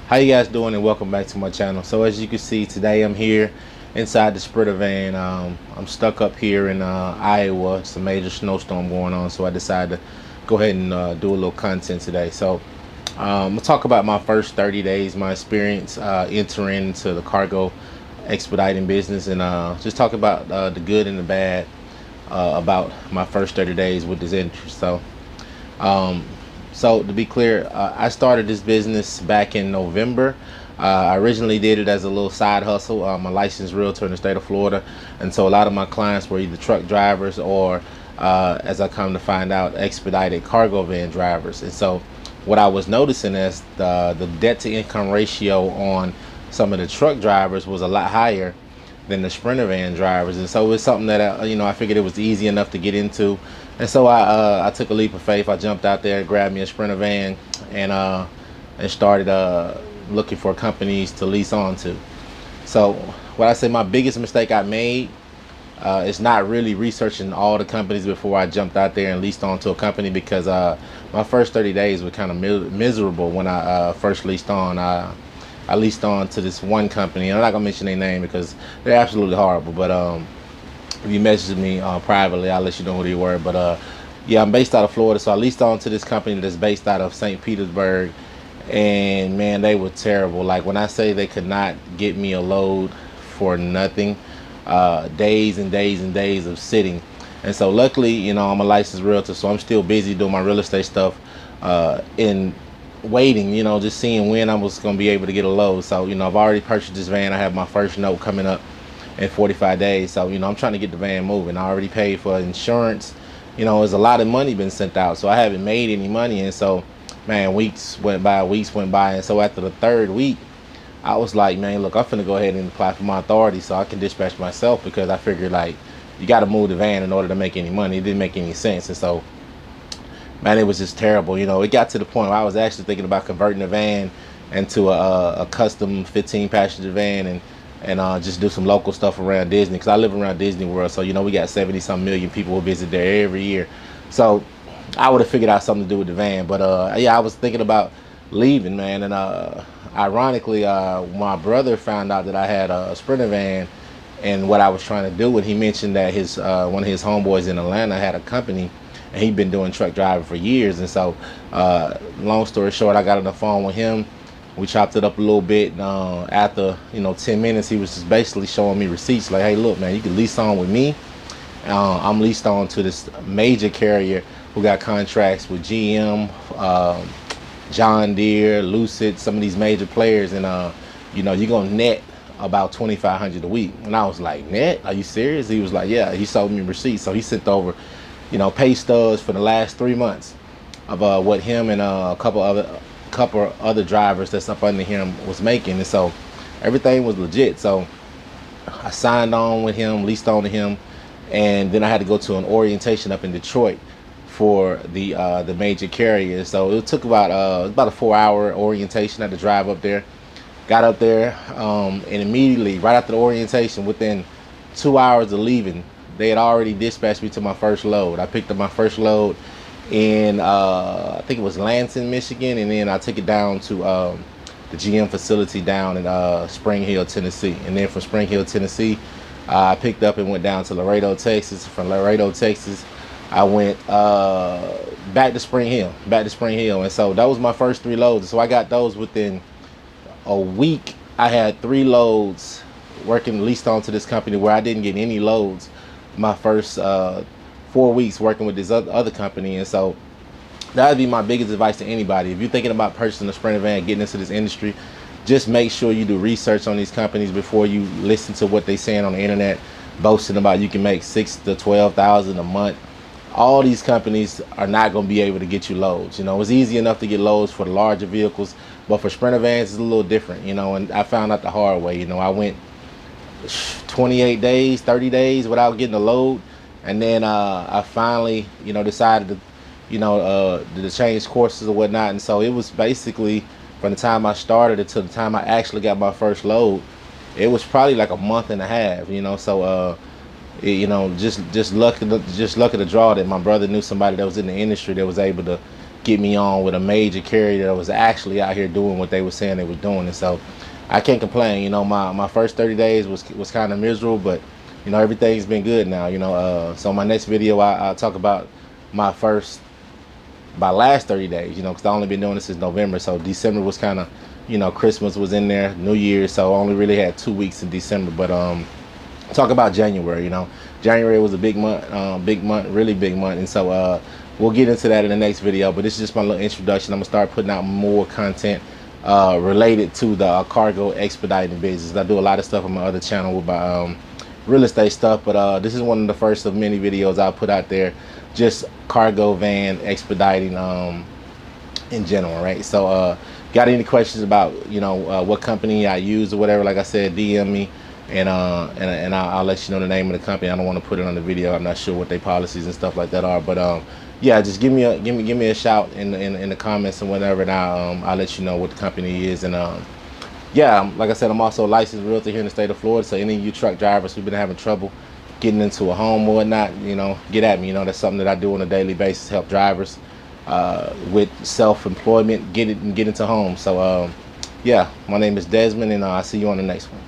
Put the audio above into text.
How you guys doing, and welcome back to my channel. So as you can see, today I'm here inside the Spritter van. I'm stuck up here in Iowa. It's a major snowstorm going on, so I decided to go ahead and do a little content today. So I'm gonna talk about my first 30 days, my experience entering into the cargo expediting business, and just talk about the good and the bad about my first 30 days with this industry. Um, so to be clear, I started this business back in November. I originally did it as a little side hustle. I'm a licensed realtor in the state of Florida, and so a lot of my clients were either truck drivers or, as I come to find out, expedited cargo van drivers. And so what I was noticing is the debt to income ratio on some of the truck drivers was a lot higher than the Sprinter van drivers, and so it's something that I figured it was easy enough to get into, and so I took a leap of faith. I jumped out there, grabbed me a Sprinter van, and started looking for companies to lease on to. So what I say my biggest mistake I made is not really researching all the companies before I jumped out there and leased onto a company, because my first 30 days were kind of miserable when I first leased on. I leased on to this one company. I'm not gonna mention their name because they're absolutely horrible. But if you message me privately, I'll let you know who they were. But yeah, I'm based out of Florida, so I leased on to this company that's based out of St. Petersburg, and man, they were terrible. Like, when I say they could not get me a load for nothing, days and days and days of sitting. And so luckily, I'm a licensed realtor, so I'm still busy doing my real estate stuff, in waiting, just seeing when I was going to be able to get a load. So, I've already purchased this van. I have my first note coming up in 45 days. So, I'm trying to get the van moving. I already paid for insurance. There's a lot of money been sent out, so I haven't made any money. And so, man, weeks went by. And so after the third week, I was like, man, look, I'm finna go ahead and apply for my authority so I can dispatch myself, because I figured, like, you got to move the van in order to make any money. It didn't make any sense. And so, man, it was just terrible. It got to the point where I was actually thinking about converting the van into a custom 15 passenger van, and just do some local stuff around Disney, because I live around Disney World. So we got 70 some million people who visit there every year. So I would have figured out something to do with the van. But yeah, I was thinking about leaving, man. And ironically, my brother found out that I had a Sprinter van and what I was trying to do, and he mentioned that his one of his homeboys in Atlanta had a company, and he'd been doing truck driving for years. And so long story short, I got on the phone with him. We chopped it up a little bit, and after 10 minutes, he was just basically showing me receipts like, hey, look, man, you can lease on with me. I'm leased on to this major carrier who got contracts with GM, John Deere, Lucid, some of these major players, and you're gonna net about $2,500 a week. And I was like, net? Are you serious? He was like, yeah. He sold me receipts. So he sent over pay stubs for the last 3 months of what him and a couple other drivers that's up under him was making. And so everything was legit. So I signed on with him, leased on to him, and then I had to go to an orientation up in Detroit for the major carrier. So it took about a 4-hour orientation. I had to drive up there. Got up there, and immediately, right after the orientation, within 2 hours of leaving, they had already dispatched me to my first load. I picked up my first load in, I think it was Lansing, Michigan, and then I took it down to the GM facility down in Spring Hill, Tennessee. And then from Spring Hill, Tennessee, I picked up and went down to Laredo, Texas. From Laredo, Texas, I went back to Spring Hill. And so that was my first 3 loads. So I got those within a week. I had 3 loads working leased onto this company, where I didn't get any loads my first 4 weeks working with this other company. And so that would be my biggest advice to anybody. If you're thinking about purchasing a Sprinter van, getting into this industry, just make sure you do research on these companies before you listen to what they're saying on the internet, boasting about you can make $6,000 to $12,000 a month. All these companies are not going to be able to get you loads. It's easy enough to get loads for the larger vehicles, but for Sprinter vans, it's a little different. And I found out the hard way. I went 28 days, 30 days without getting a load, and then I finally, decided to change courses or whatnot. And so it was basically, from the time I started until the time I actually got my first load, it was probably like a month and a half. So just luck of the draw that my brother knew somebody that was in the industry that was able to get me on with a major carrier that was actually out here doing what they were saying they were doing. And so I can't complain. You know, my first 30 days was kind of miserable, but you know, everything's been good now. You know, so my next video I'll talk about my last 30 days. You know, because I only been doing this since November, so December was kind of, you know, Christmas was in there, New Year's, so I only really had 2 weeks in December. But talk about January. You know, January was a big month, really big month, and so we'll get into that in the next video. But this is just my little introduction. I'm gonna start putting out more content related to the cargo expediting business. I do a lot of stuff on my other channel with my real estate stuff, but this is one of the first of many videos I'll put out there, just cargo van expediting in general, right? So got any questions about, you know, what company I use or whatever, like I said, DM me, and I'll let you know the name of the company. I don't want to put it on the video. I'm not sure what their policies and stuff like that are, but yeah, just give me a shout in the comments and whatever, and I'll let you know what the company is. And yeah, like I said, I'm also a licensed realtor here in the state of Florida. So any of you truck drivers who've been having trouble getting into a home or whatnot, you know, get at me. You know, that's something that I do on a daily basis, help drivers with self-employment get into homes. So yeah, my name is Desmond, and I'll see you on the next one.